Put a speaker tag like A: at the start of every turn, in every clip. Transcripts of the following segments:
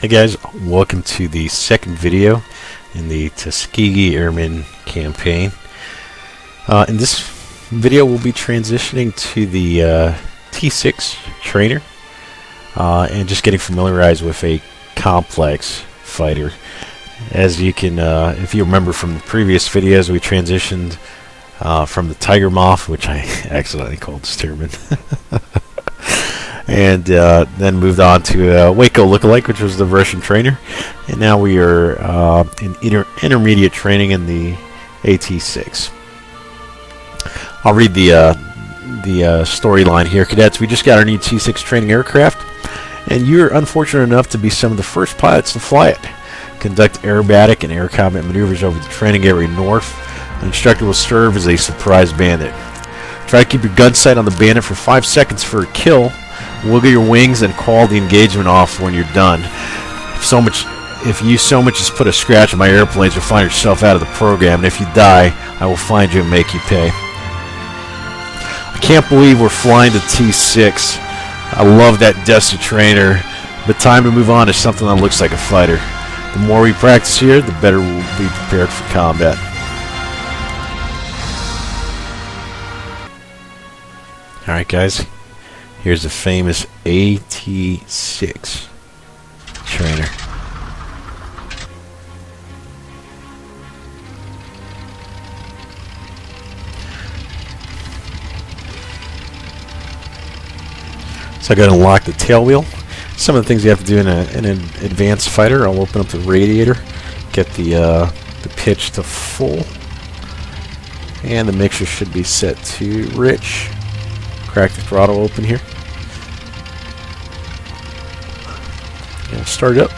A: Hey guys, welcome to the second video in the Tuskegee Airmen campaign. In this video we'll be transitioning to the T-6 trainer and just getting familiarized with a complex fighter. As you can, if you remember from the previous videos, we transitioned from the Tiger Moth, which I accidentally called Stearman, and then moved on to Waco lookalike, which was the Russian trainer, and now we are in intermediate training in the AT-6. I'll read the storyline here. Cadets, we just got our new T-6 training aircraft, and you're unfortunate enough to be some of the first pilots to fly it. Conduct aerobatic and air combat maneuvers over the training area north. The instructor will serve as a surprise bandit. Try to keep your gun sight on the bandit for 5 seconds for a kill. Wiggle your wings and call the engagement off when you're done. If you so much as put a scratch on my airplanes, you'll find yourself out of the program, and if you die, I will find you and make you pay. I can't believe we're flying the T-6. I love that dusty trainer, but time to move on to something that looks like a fighter. The more we practice here, the better we'll be prepared for combat. Alright guys, here's the famous AT-6 trainer. So I got to unlock the tail wheel. Some of the things you have to do in an advanced fighter. I'll open up the radiator, get the pitch to full, and the mixture should be set to rich. Crack the throttle open here. And start it up.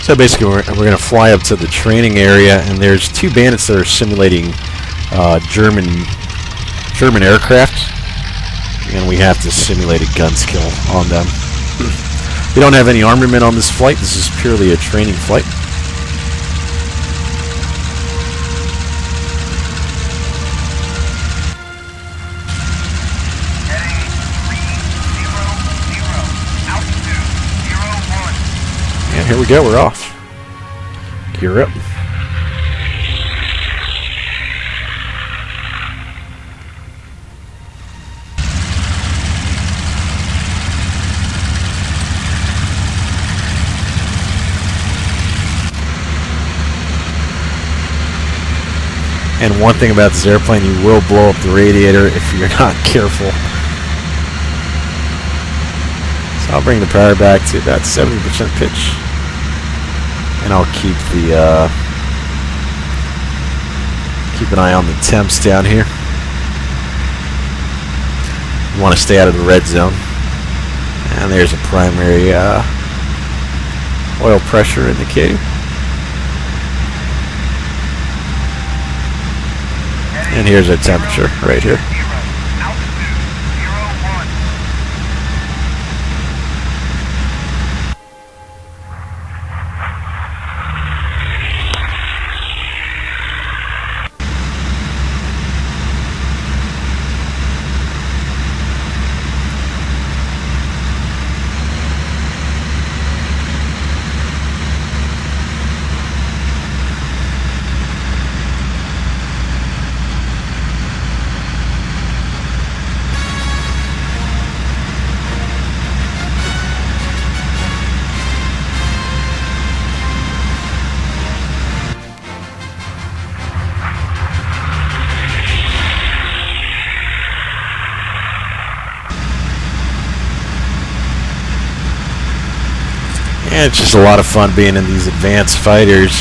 A: So basically we're going to fly up to the training area, and there's two bandits that are simulating German aircraft, and we have to simulate a gun skill on them. We don't have any armament on this flight. This is purely a training flight. And here we go, we're off. Gear up. And one thing about this airplane, you will blow up the radiator if you're not careful. So I'll bring the power back to about 70% pitch. And I'll keep an eye on the temps down here. You want to stay out of the red zone. And there's a primary oil pressure indicator. And here's our temperature right here. And it's just a lot of fun being in these advanced fighters.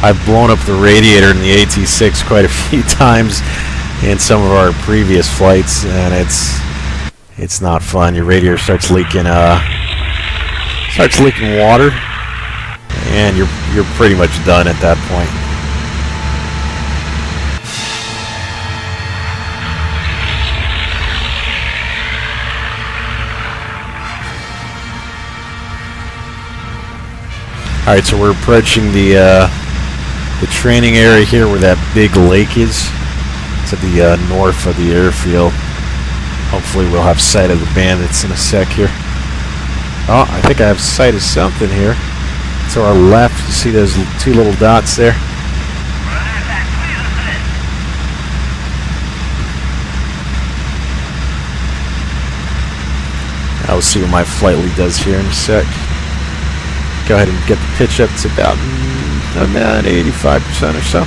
A: I've blown up the radiator in the AT-6 quite a few times. in some of our previous flights, and it's not fun. Your radiator starts leaking water, and you're pretty much done at that point. All right, so we're approaching the training area here where that big lake is. To the north of the airfield. Hopefully we'll have sight of the bandits in a sec here. Oh, I think I have sight of something here. To our left, you see those two little dots there? We'll see what my flight lead does here in a sec. Go ahead and get the pitch up to about 85% or so.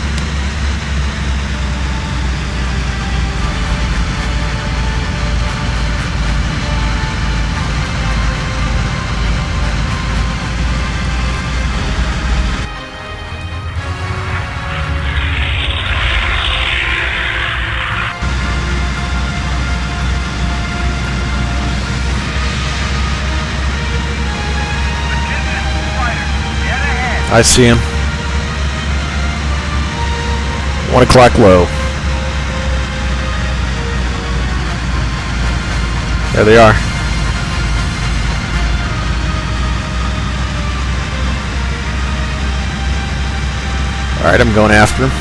A: I see him. 1 o'clock low. There they are. Alright, I'm going after him.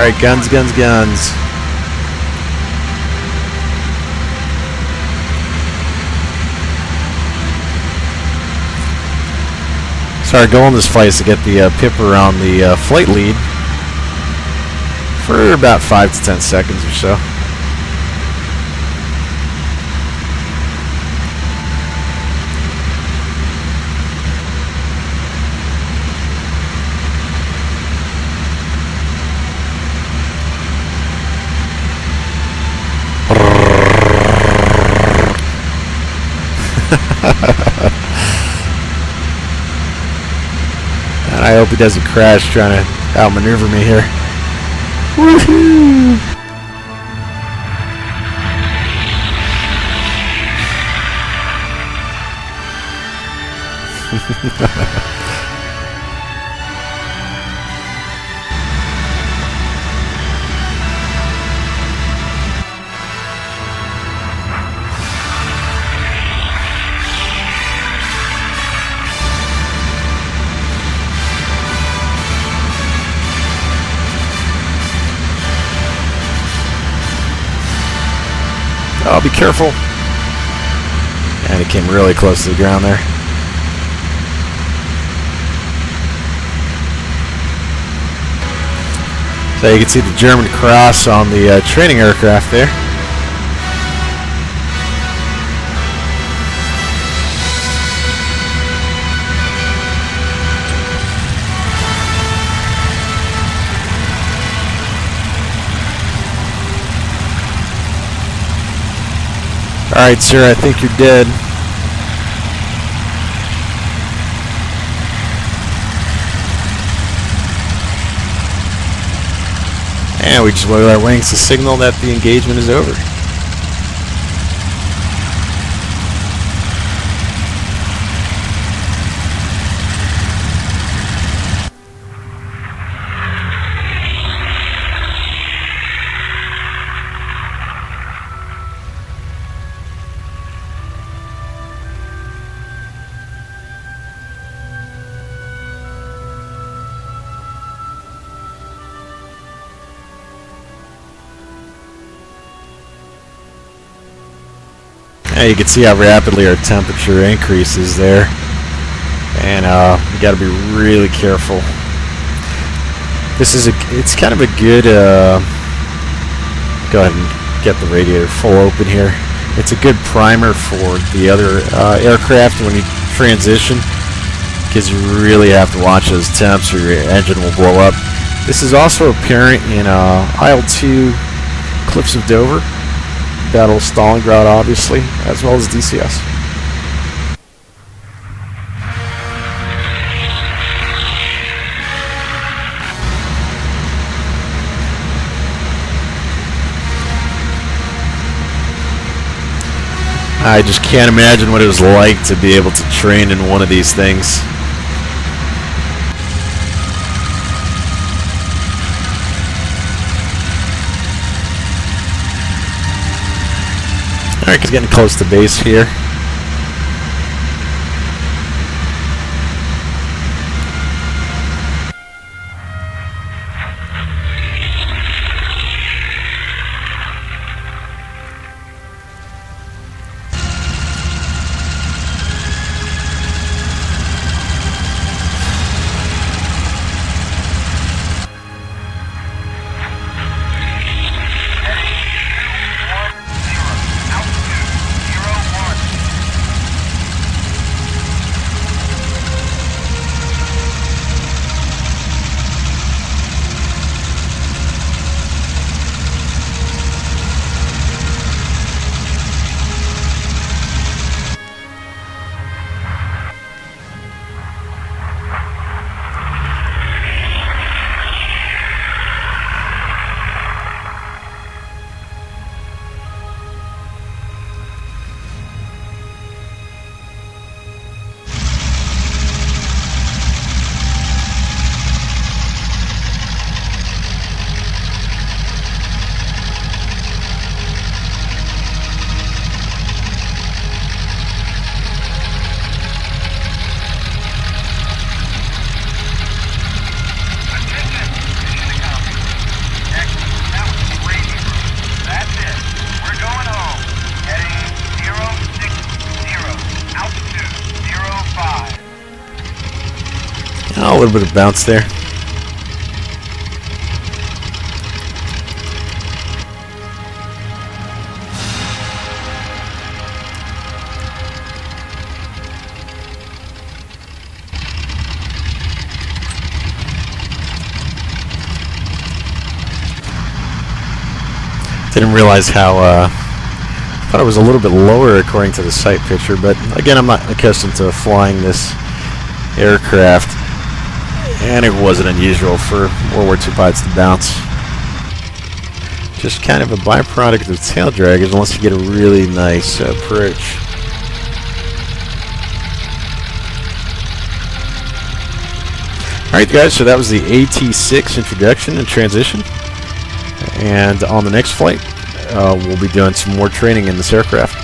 A: Alright, guns, guns, guns. So our goal in this flight is to get the pip around the flight lead for about 5 to 10 seconds or so. And I hope he doesn't crash trying to outmaneuver me here. Woohoo! Oh, be careful. And it came really close to the ground there. So you can see the German cross on the training aircraft there. Alright, sir, I think you're dead. And we just wiggle our wings to signal that the engagement is over. And you can see how rapidly our temperature increases there, and you got to be really careful. It's kind of a good. Go ahead and get the radiator full open here. It's a good primer for the other aircraft when you transition, because you really have to watch those temps or your engine will blow up. This is also apparent in IL-2 Cliffs of Dover, Battle of Stalingrad, obviously, as well as DCS. I just can't imagine what it was like to be able to train in one of these things. Alright, he's getting close to base here. Oh, a little bit of bounce there. Didn't realize how, thought it was a little bit lower according to the sight picture, but again, I'm not accustomed to flying this aircraft, and it wasn't unusual for World War II pilots to bounce. Just kind of a byproduct of tail draggers unless you get a really nice approach. Alright guys, so that was the AT-6 introduction and transition. And on the next flight, we'll be doing some more training in this aircraft.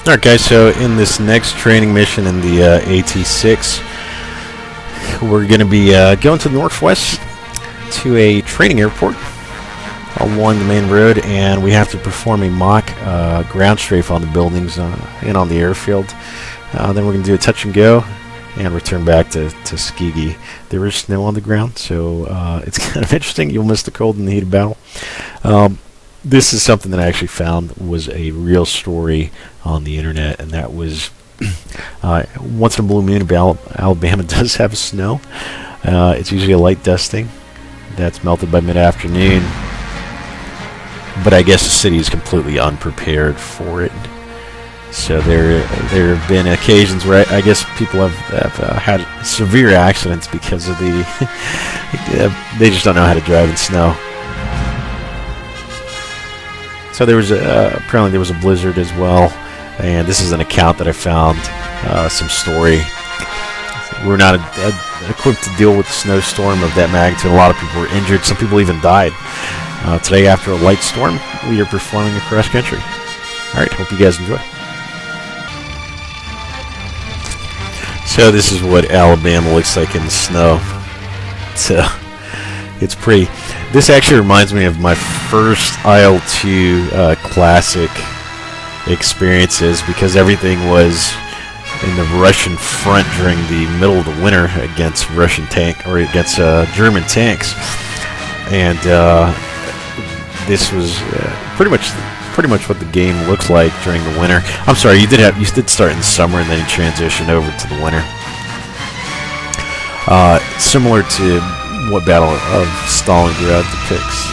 A: Alright guys, so in this next training mission in the AT-6, we're going to be going to the northwest to a training airport along the main road, and we have to perform a mock ground strafe on the buildings and on the airfield. Then we're going to do a touch and go, and return back to Tuskegee. There is snow on the ground, so it's kind of interesting. You'll miss the cold and the heat of battle. This is something that I actually found was a real story on the internet, and that was once in a blue moon, Alabama does have snow. It's usually a light dusting that's melted by mid-afternoon, but I guess the city is completely unprepared for it. So there have been occasions where I guess people have had severe accidents because of the they just don't know how to drive in snow. So there was apparently there was a blizzard as well, and this is an account that I found, some story. We're not equipped to deal with a snowstorm of that magnitude. A lot of people were injured. Some people even died. Today, after a light storm, we are performing across country. All right, hope you guys enjoy. So this is what Alabama looks like in the snow. So it's pretty. This actually reminds me of my first IL-2 classic experiences, because everything was in the Russian front during the middle of the winter against Russian tank or against German tanks, and this was pretty much what the game looks like during the winter. I'm sorry, you did start in the summer and then you transition over to the winter. Similar to what Battle of Stalingrad depicts.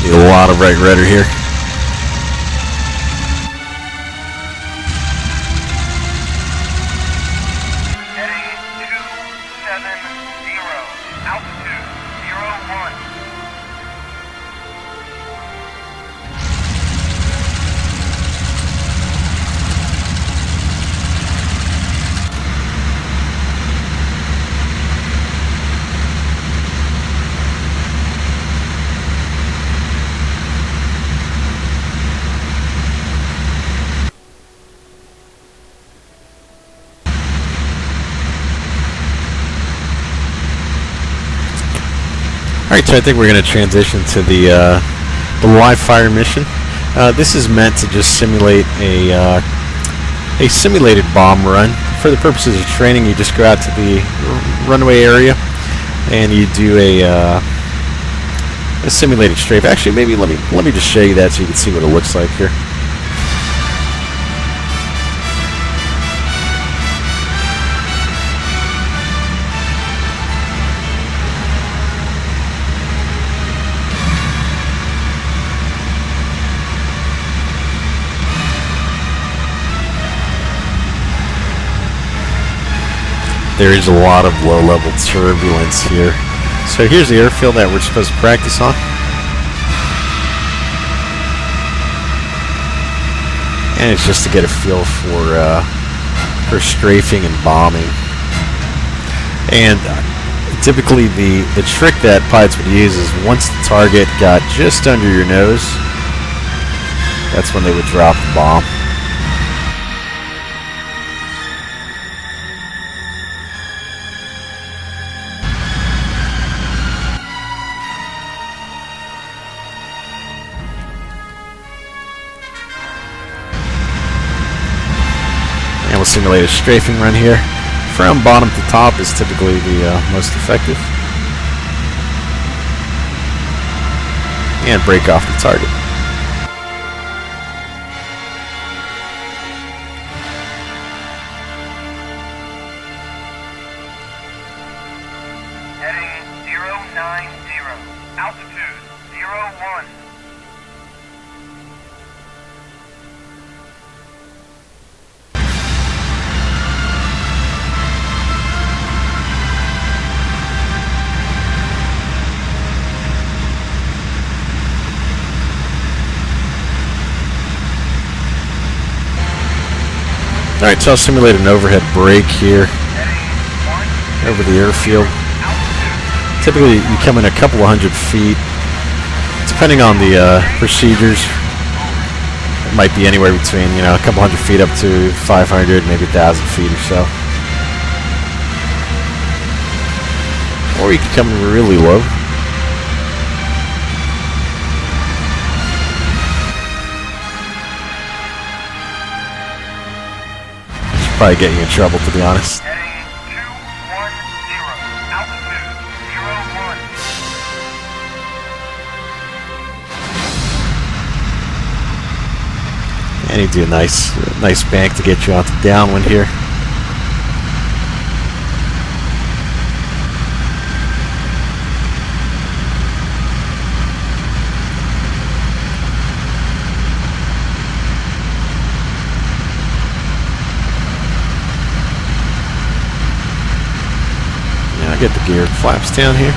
A: A lot of right rudder here.
B: Heading 270, altitude 01.
A: Alright, so I think we're going to transition to the live fire mission. This is meant to just simulate a simulated bomb run. For the purposes of training, you just go out to the runway area and you do a simulated strafe. Actually, maybe let me just show you that so you can see what it looks like here. There is a lot of low-level turbulence here. So here's the airfield that we're supposed to practice on. And it's just to get a feel for strafing and bombing. And typically the trick that pilots would use is once the target got just under your nose, that's when they would drop the bomb. And we'll simulate a strafing run here. From bottom to top is typically the most effective. And break off the target.
B: Heading 090, altitude 01.
A: Alright, so I'll simulate an overhead brake here. over the airfield. Typically, you come in a couple of hundred feet, depending on the procedures. It might be anywhere between, you know, a couple hundred feet up to 500, maybe 1,000 feet or so. Or you can come in really low. Should probably get you in trouble, to be honest. And you do a nice bank to get you onto downwind here. Yeah, I get the geared flaps down here.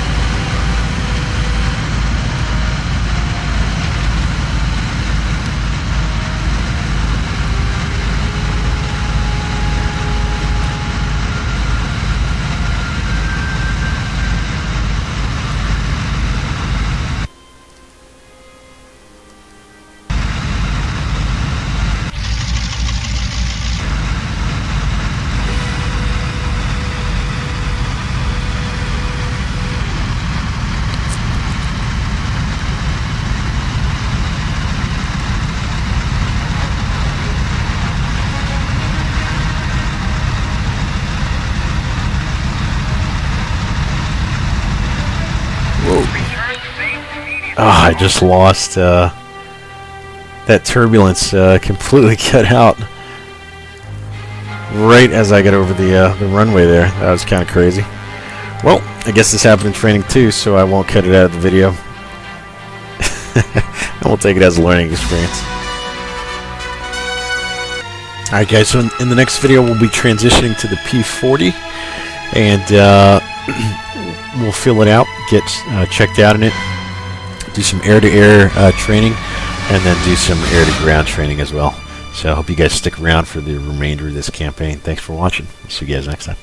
A: Oh, I just lost that turbulence completely cut out right as I got over the runway there. That was kind of crazy. Well, I guess this happened in training too, so I won't cut it out of the video. I will take it as a learning experience. Alright guys, so in the next video we'll be transitioning to the P-40 and we'll fill it out, get checked out in it, do some air-to-air training, and then do some air-to-ground training as well. So I hope you guys stick around for the remainder of this campaign. Thanks for watching. See you guys next time.